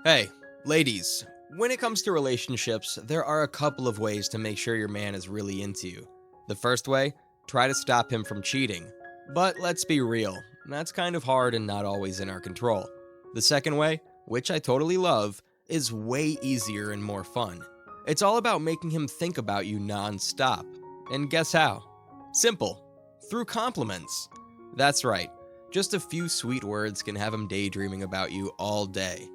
Hey, ladies, when it comes to relationships, there are a couple of ways to make sure your man is really into you. The first way, try to stop him from cheating. But let's be real, that's kind of hard and not always in our control. The second way, which I totally love, is way easier and more fun. It's all about making him think about you non-stop. And guess how? Simple. Through compliments. That's right. Just a few sweet words can have him daydreaming about you all day.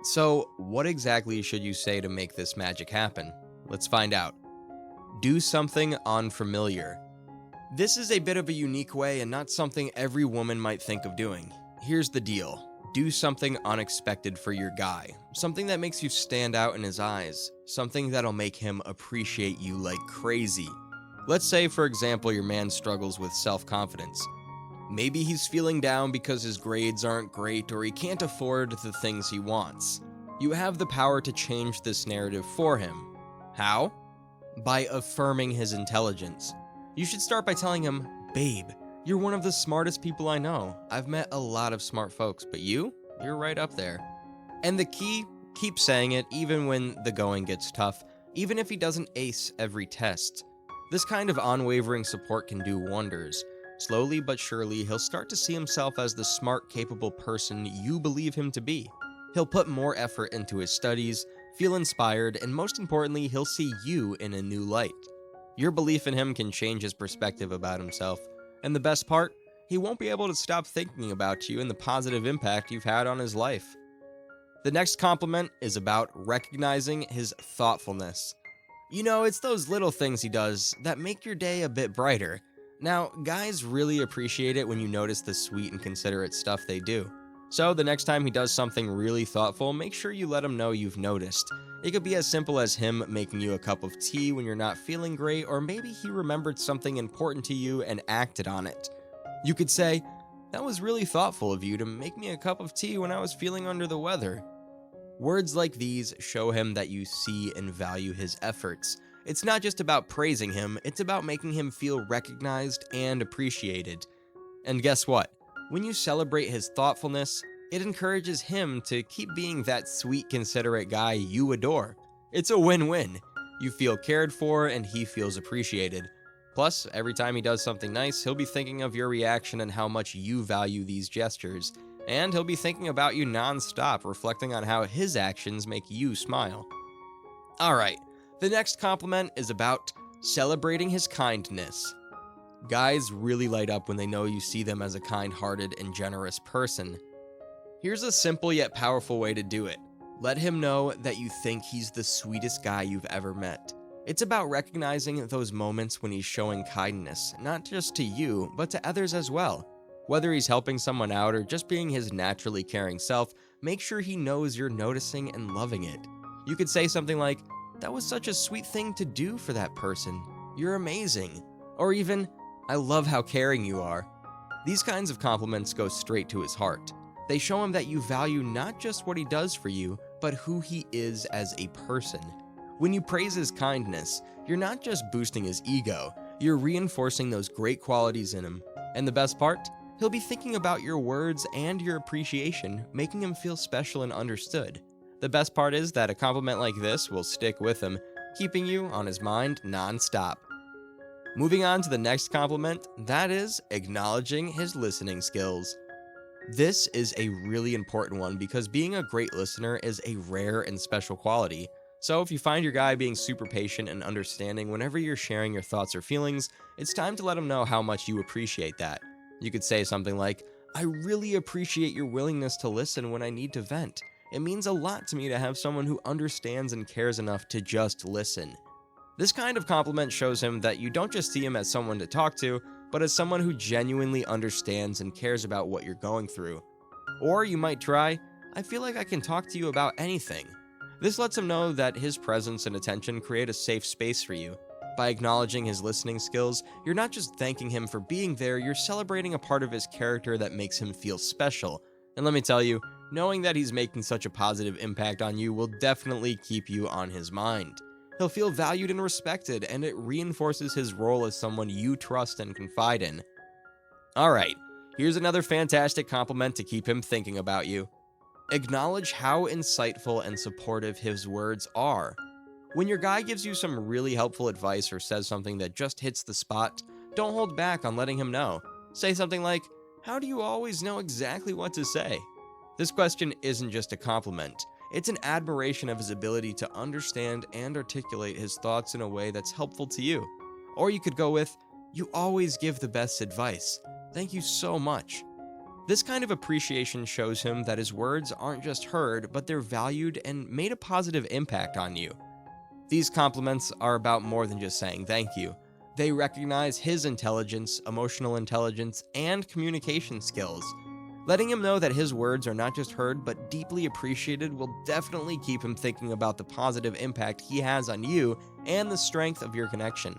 So, what exactly should you say to make this magic happen? Let's find out. Do something unfamiliar. This is a bit of a unique way and not something every woman might think of doing. Here's the deal. Do something unexpected for your guy. Something that makes you stand out in his eyes. Something that'll make him appreciate you like crazy. Let's say, for example, your man struggles with self-confidence. Maybe he's feeling down because his grades aren't great or he can't afford the things he wants. You have the power to change this narrative for him. How? By affirming his intelligence. You should start by telling him, "Babe, you're one of the smartest people I know. I've met a lot of smart folks, but you're right up there." And the key, keep saying it even when the going gets tough, even if he doesn't ace every test. This kind of unwavering support can do wonders. Slowly but surely, he'll start to see himself as the smart, capable person you believe him to be. He'll put more effort into his studies, feel inspired, and most importantly, he'll see you in a new light. Your belief in him can change his perspective about himself. And the best part, he won't be able to stop thinking about you and the positive impact you've had on his life. The next compliment is about recognizing his thoughtfulness. It's those little things he does that make your day a bit brighter. Now, guys really appreciate it when you notice the sweet and considerate stuff they do. So the next time he does something really thoughtful, make sure you let him know you've noticed. It could be as simple as him making you a cup of tea when you're not feeling great, or maybe he remembered something important to you and acted on it. You could say, "That was really thoughtful of you to make me a cup of tea when I was feeling under the weather." Words like these show him that you see and value his efforts. It's not just about praising him, it's about making him feel recognized and appreciated. And guess what? When you celebrate his thoughtfulness, it encourages him to keep being that sweet, considerate guy you adore. It's a win-win. You feel cared for and he feels appreciated. Plus, every time he does something nice, he'll be thinking of your reaction and how much you value these gestures. And he'll be thinking about you non-stop, reflecting on how his actions make you smile. Alright. The next compliment is about celebrating his kindness. Guys really light up when they know you see them as a kind-hearted and generous person. Here's a simple yet powerful way to do it. Let him know that you think he's the sweetest guy you've ever met. It's about recognizing those moments when he's showing kindness, not just to you, but to others as well. Whether he's helping someone out or just being his naturally caring self, make sure he knows you're noticing and loving it. You could say something like, "That was such a sweet thing to do for that person. You're amazing." Or even, "I love how caring you are." These kinds of compliments go straight to his heart. They show him that you value not just what he does for you, but who he is as a person. When you praise his kindness, you're not just boosting his ego, you're reinforcing those great qualities in him. And the best part? He'll be thinking about your words and your appreciation, making him feel special and understood. The best part is that a compliment like this will stick with him, keeping you on his mind non-stop. Moving on to the next compliment, that is acknowledging his listening skills. This is a really important one because being a great listener is a rare and special quality. So if you find your guy being super patient and understanding whenever you're sharing your thoughts or feelings, it's time to let him know how much you appreciate that. You could say something like, "I really appreciate your willingness to listen when I need to vent. It means a lot to me to have someone who understands and cares enough to just listen." This kind of compliment shows him that you don't just see him as someone to talk to, but as someone who genuinely understands and cares about what you're going through. Or you might try, "I feel like I can talk to you about anything." This lets him know that his presence and attention create a safe space for you. By acknowledging his listening skills, you're not just thanking him for being there, you're celebrating a part of his character that makes him feel special. And let me tell you, knowing that he's making such a positive impact on you will definitely keep you on his mind. He'll feel valued and respected, and it reinforces his role as someone you trust and confide in. Alright, here's another fantastic compliment to keep him thinking about you. Acknowledge how insightful and supportive his words are. When your guy gives you some really helpful advice or says something that just hits the spot, don't hold back on letting him know. Say something like, "How do you always know exactly what to say?" This question isn't just a compliment, it's an admiration of his ability to understand and articulate his thoughts in a way that's helpful to you. Or you could go with, "You always give the best advice. Thank you so much." This kind of appreciation shows him that his words aren't just heard, but they're valued and made a positive impact on you. These compliments are about more than just saying thank you. They recognize his intelligence, emotional intelligence, and communication skills. Letting him know that his words are not just heard but deeply appreciated will definitely keep him thinking about the positive impact he has on you and the strength of your connection.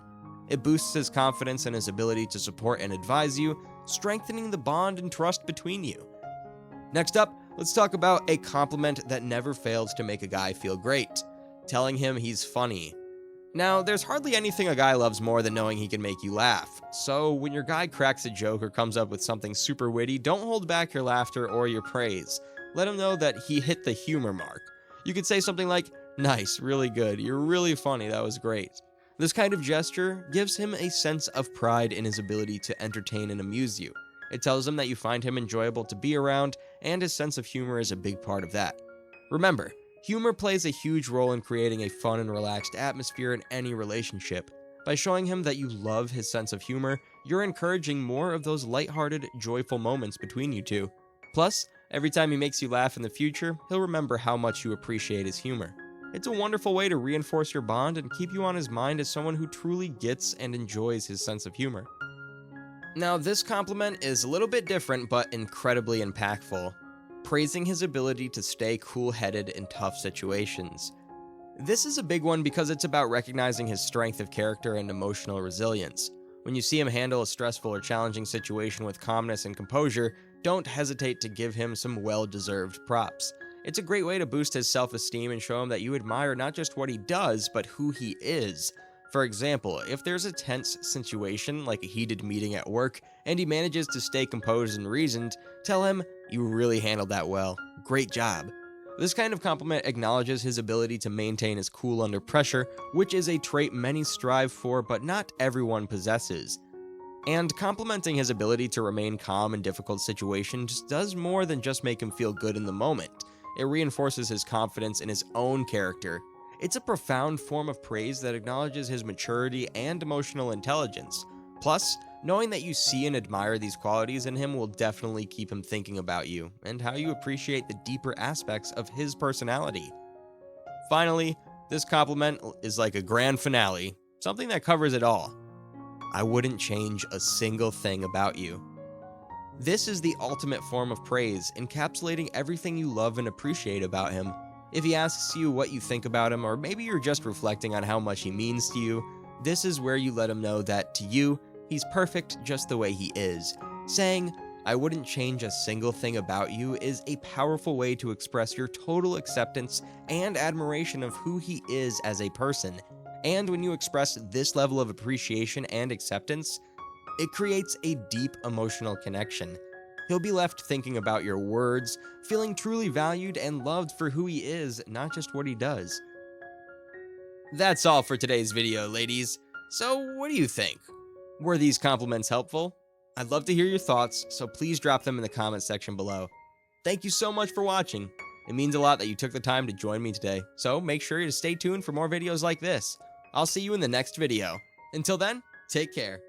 It boosts his confidence in his ability to support and advise you, strengthening the bond and trust between you. Next up, let's talk about a compliment that never fails to make a guy feel great: telling him he's funny. Now, there's hardly anything a guy loves more than knowing he can make you laugh. So when your guy cracks a joke or comes up with something super witty, don't hold back your laughter or your praise. Let him know that he hit the humor mark. You could say something like, "Nice, really good, you're really funny, that was great." This kind of gesture gives him a sense of pride in his ability to entertain and amuse you. It tells him that you find him enjoyable to be around, and his sense of humor is a big part of that. Remember, humor plays a huge role in creating a fun and relaxed atmosphere in any relationship. By showing him that you love his sense of humor, you're encouraging more of those lighthearted, joyful moments between you two. Plus, every time he makes you laugh in the future, he'll remember how much you appreciate his humor. It's a wonderful way to reinforce your bond and keep you on his mind as someone who truly gets and enjoys his sense of humor. Now, this compliment is a little bit different but incredibly impactful: praising his ability to stay cool-headed in tough situations. This is a big one because it's about recognizing his strength of character and emotional resilience. When you see him handle a stressful or challenging situation with calmness and composure, don't hesitate to give him some well-deserved props. It's a great way to boost his self-esteem and show him that you admire not just what he does, but who he is. For example, if there's a tense situation, like a heated meeting at work, and he manages to stay composed and reasoned, tell him, "You really handled that well. Great job." This kind of compliment acknowledges his ability to maintain his cool under pressure, which is a trait many strive for but not everyone possesses. And complimenting his ability to remain calm in difficult situations does more than just make him feel good in the moment. It reinforces his confidence in his own character. It's a profound form of praise that acknowledges his maturity and emotional intelligence. Plus, knowing that you see and admire these qualities in him will definitely keep him thinking about you and how you appreciate the deeper aspects of his personality. Finally, this compliment is like a grand finale, something that covers it all. "I wouldn't change a single thing about you." This is the ultimate form of praise, encapsulating everything you love and appreciate about him. If he asks you what you think about him, or maybe you're just reflecting on how much he means to you, this is where you let him know that, to you, he's perfect just the way he is. Saying, "I wouldn't change a single thing about you" is a powerful way to express your total acceptance and admiration of who he is as a person. And when you express this level of appreciation and acceptance, it creates a deep emotional connection. He'll be left thinking about your words, feeling truly valued and loved for who he is, not just what he does. That's all for today's video, ladies. So what do you think? Were these compliments helpful? I'd love to hear your thoughts, so please drop them in the comment section below. Thank you so much for watching. It means a lot that you took the time to join me today, so make sure to stay tuned for more videos like this. I'll see you in the next video. Until then, take care.